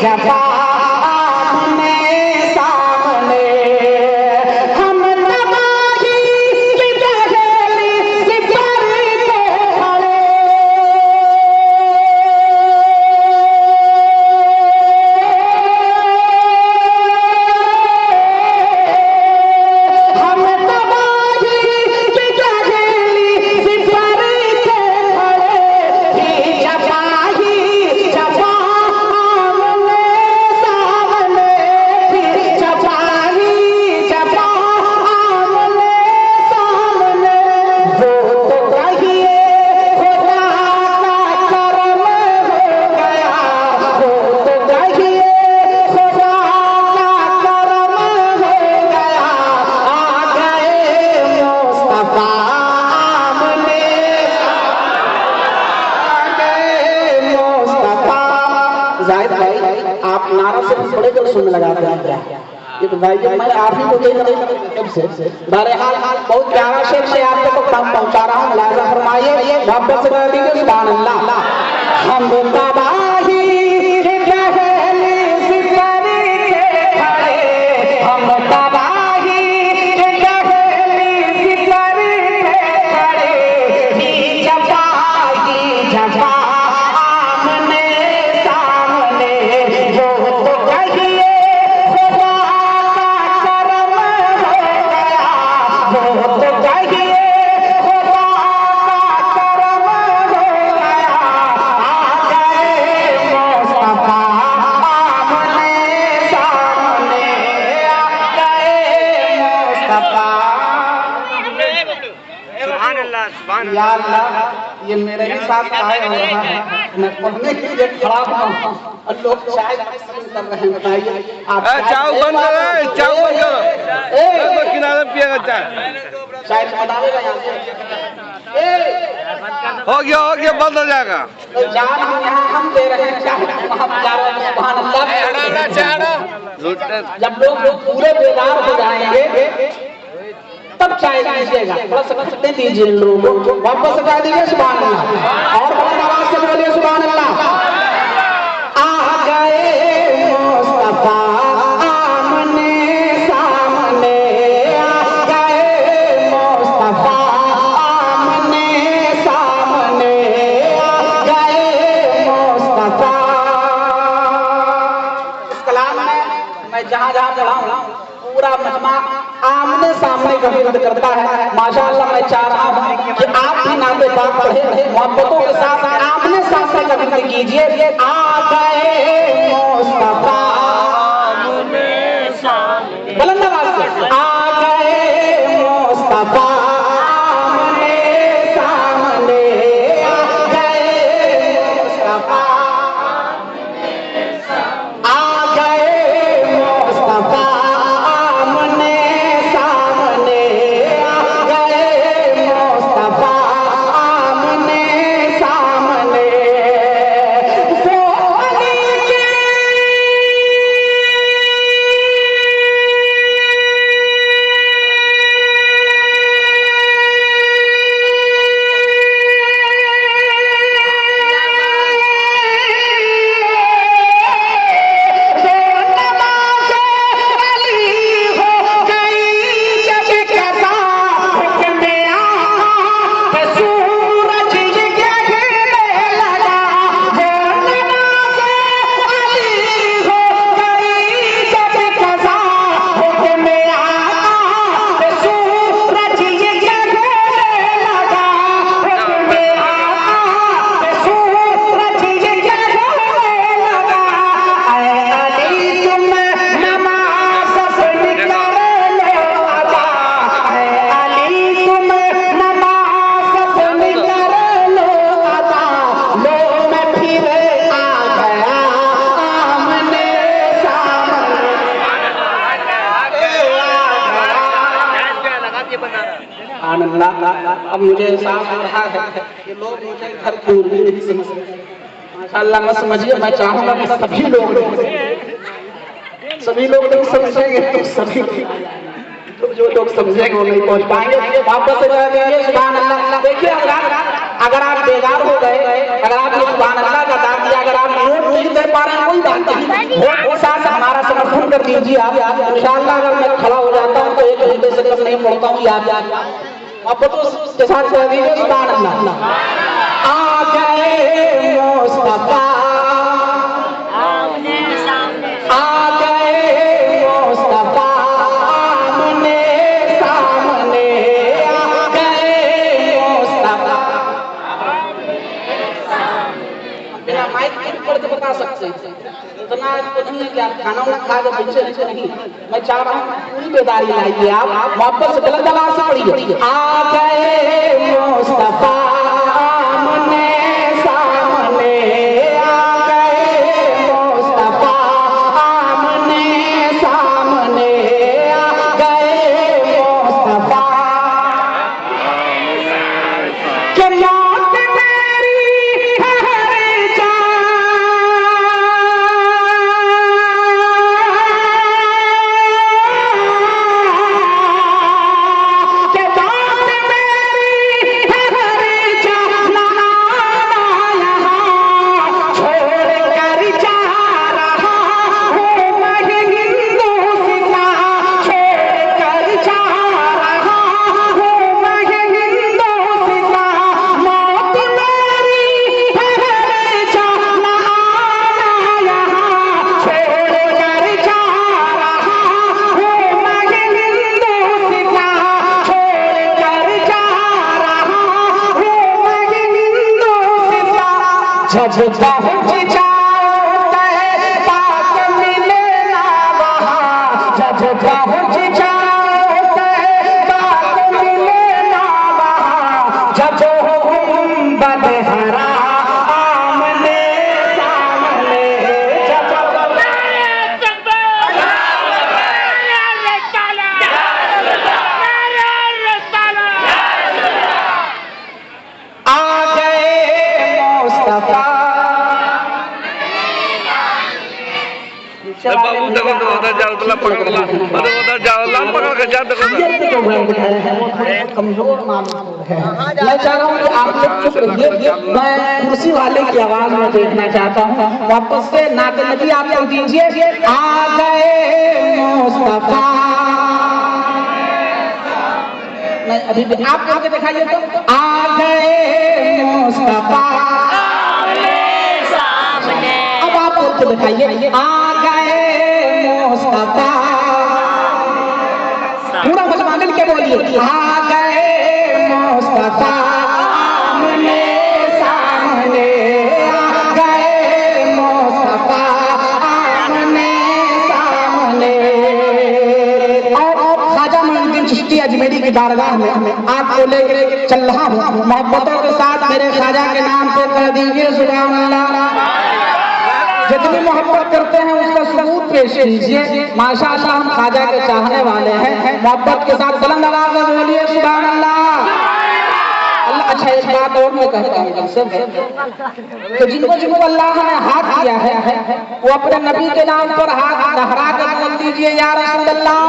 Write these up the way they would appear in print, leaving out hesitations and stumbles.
जब आमने सामने हम तबाही की पहली सिपर के खड़े हम तबाही की पहली सिपर के खड़े थी जबाही जब आमने सामने थी जबाही जब आमने सामने वो तो कहिए खुदा का करम हो गया वो तो कहिए खुदा का करम हो गया आ गए मुस्तफा आमने मुस्तफा। जाहिद भाई आप नारा से बड़े दिल सुनने लगा क्या ये तो भाई मैं आप ही को देख रहा हूं कब से बहरहाल बहुत प्यारा शेर से आप तक काम पहुंचा रहा हूं मुलाहिजा फरमाइए मोहब्बत से कह दीजिए सुभान अल्लाह। हम तबाही के पहले सिपर के खड़े हम तबाही के पहले सिपर के खड़े थी जबाही जबा आमने सामने वो तो कहिए खुदा का करम हो गया वो तो कहिए खुदा का करम हो गया आ गए मुस्तफा आमने सामने आ गए मुस्तफा। सुभान अल्लाह सुभान या अल्लाह ये मेरे ही साथ आए हो रहा है मैं पढ़ने के लिए खड़ा हुआ हूं और लोग चाय पसंद कर रहे हैं बताइए आप चाव बंद करो चाव बंद करो तो किनारे पिएगा चाय चाय बनावेगा यहाँ से हो गया बंद हो जाएगा तो जान हम यहाँ हम दे रहे हैं चाय वहाँ जा रहे हैं सुभान अल्लाह। जब लोग पूरे बेदार हो जाएंगे तब चाय दीजिएगा थोड़ा सकते दीजिए लोगों को वापस से चाय दीजिए सुभान अल्लाह और बड़ी आवाज से बोलिए सुभान अल्लाह। आ गए मुस्तफा आमने सामने आ गए मुस्तफा आमने सामने आ गए मुस्तफा। इस कलाम में मैं जहाँ जहाँ पढ़ा हूँ पूरा मजमा आमने सामने कबूल करता है। माशाअल्लाह मैं चाह रहा हूँ कि आप भी नाते पाक पढ़े मोहब्बतों के साथ आमने सामने कबूल कीजिए। आ गए मुस्तफा आमने सामने बुलंद आवाज से आ गए मुस्तफा आमने सामने आ गए मुस्तफा आ गए मुस्तफा आमने सामने आ गए मुस्तफा आमने सामने वो अली के अब मुझे एहसास हो रहा है कि लोग मुझे घर की उर्दू नहीं समझ रहे। माशाअल्लाह मत समझिए, मैं चाहूंगा कि सभी लोग नहीं समझेंगे तो सभी जो लोग समझेंगे वो नहीं पहुंच पाएंगे। वापस से कह दीजिए सुभान अल्लाह। देखिए अगर आप बेकार हो गए, अगर आप सुभान अल्लाह का दाम दिया, अगर आप नोट नहीं दे पा रहे हैं कोई बात वोट के साथ हमारा समर्थन कर दीजिए आप। इंशाअल्लाह अगर मैं खड़ा हो जाता हूँ तो 1 घंटे से कम नहीं पढ़ता हूँ याद आप तो उसके साथ कह दीजिए सुभान अल्लाह। आ गए मुस्तफा आ गए मुस्तफा आमने सामने आ गए मुस्तफा। बिना माइक के ऊपर तो बता सकते हैं इतना तो नहीं है कि आप खाना वाना खा के पीछे नहीं। मैं चाह रहा हूँ पूरी बेदारी लाइए आप वापस से गलत आवाज से पढ़िए। आ गए मुस्तफा आमने सामने आ गए मुस्तफा आमने सामने आ गए मुस्तफा के मौत मेरी है जान के मौत मेरी है जान यहाँ छोड़ कर जा रहा हूँ मैं हिंदुस्तान छोड़ कर जा रहा हूँ मैं हिंदुस्तान मौत मेरी है जान यहाँ छोड़ कर जा रहा हूँ मैं हिंदुस्तान छोड़ कर जा रहा हूँ मैं हिंदुस्तान। जब पहुँच जाओ तय पाक मिले ना वहाँ जब पहुँच जाओ तय पाक मिले ना वहाँ जब गुंबद हरा आमने सामने जब आ गए मुस्तफा। बाबू देखो तो उधर जाओ तो पकड़ ला उधर जाओ लाल पकड़ के जा देखो कमजोर मालूम है। मैं चाह रहा हूँ कि आप लोग चुप रहिए। मैं कुर्सी वाले की आवाज में देखना चाहता हूँ वापस से नाते नबी आप लोग दीजिए। आ गए मुस्तफा नहीं अभी भी आप आगे दिखाइए तो आ गए मुस्तफा अब आप उठ दिखाइए। आ गए मुस्तफा पूरा मुसलमान मिल के बोलिए। आ गए मुस्तफा आमने सामने आ गए मुस्तफा आमने सामने। और ख्वाजा मोइनुद्दीन चिश्ती अजमेरी की बारगाह में आपको लेकर चल रहा हूँ। मोहब्बतों के साथ मेरे ख्वाजा के नाम पे कर दीजिए सुभान अल्लाह। जितनी मोहब्बत करते हैं उसका सबूत पेश कीजिए। माशाअल्लाह हम ख्वाजा के चाहने वाले हैं। मोहब्बत के साथ बुलंद आवाज में बोलिए सुभान अल्लाह। अल्लाह अच्छा एक बात और मैं कहता हूँ तो जिनको जिनको अल्लाह ने हाथ दिया है वो अपने नबी के नाम पर हाथ लहरा कर बोल दीजिए या रसूल अल्लाह।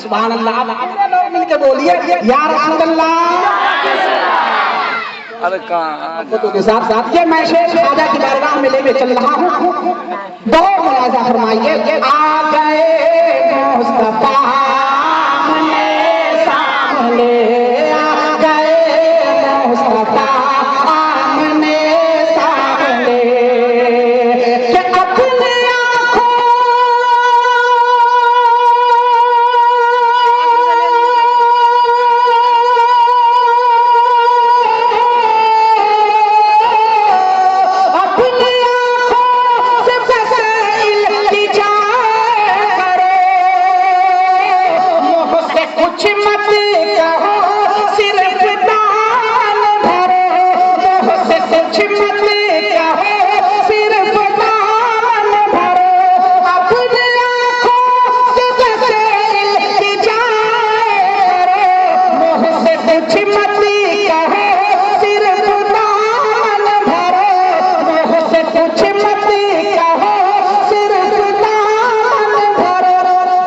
सुभान अल्लाह। अपने लोग मिलके बोलिए या रसूल अल्लाह। अरे कहाँ के साथ साथ ये मैं शेष ख्वाजा की बारगाह में लेके चल रहा हूँ। बहुत मुलाजा फरमाइए। आ गए मुस्तफा आमने सामने आ गए मुस्तफा आमने सामने कि अपने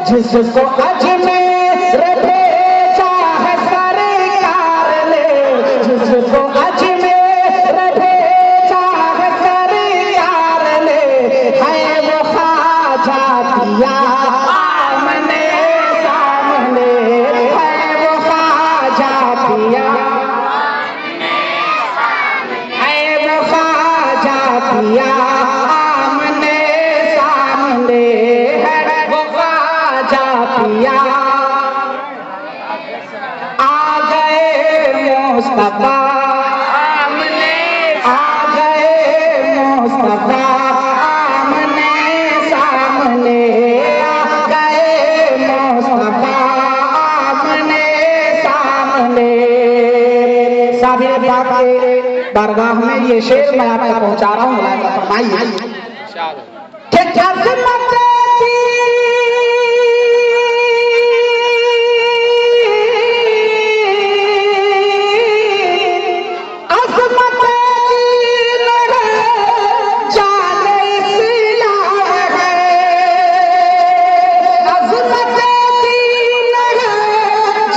जिसको अजमेर भेजा है सरकार ने जिसको अजमेर पिया आमने सामने है वो ख्वाजा पिया आ गए मुस्तफा आमने आ गए मुस्तफा आमने सामने आ गए मुस्तफा आमने सामने। साबिर पाक के दरगाह में ये शेर मैं आप तक पहुंचा रहा हूँ, मुलाहिजा फरमाइए कि जज़्मत की अज़मत दीन है, जाने इस्लाम है। अज़मत दीन है,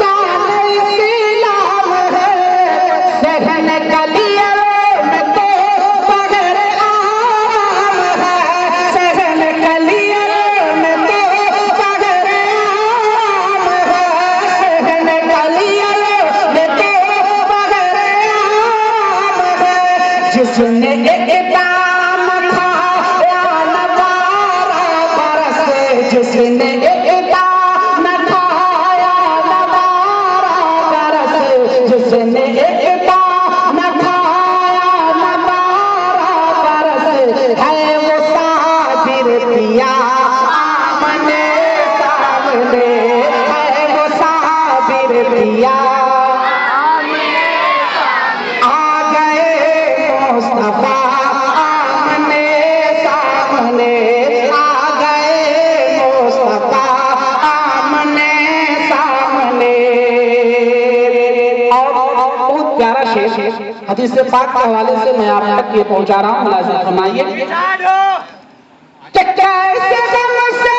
जाने इस्लाम है। सहन कलियों में तो बगैर आम है। सहन कलियों में तो बगैर आम है। सहन कलियों में तो बगैर आम है। जिसने एक दाम खाया नवारा बरस, जिसने एक दाम खाया नवारा बरस, जिसने एक दाम खाया नवारा बरस, है वो साबिर पिया आमने सामने, है वो साबिर पिया आ गए मुस्तफा आमने सामने, आ गए मुस्तफा आमने सामने। और बहुत प्यारा शेर हदीस पाक के हवाले से मैं आप तक ये पहुंचा रहा हूँ, मुलाहिजा फरमाइए कि कैसे गम से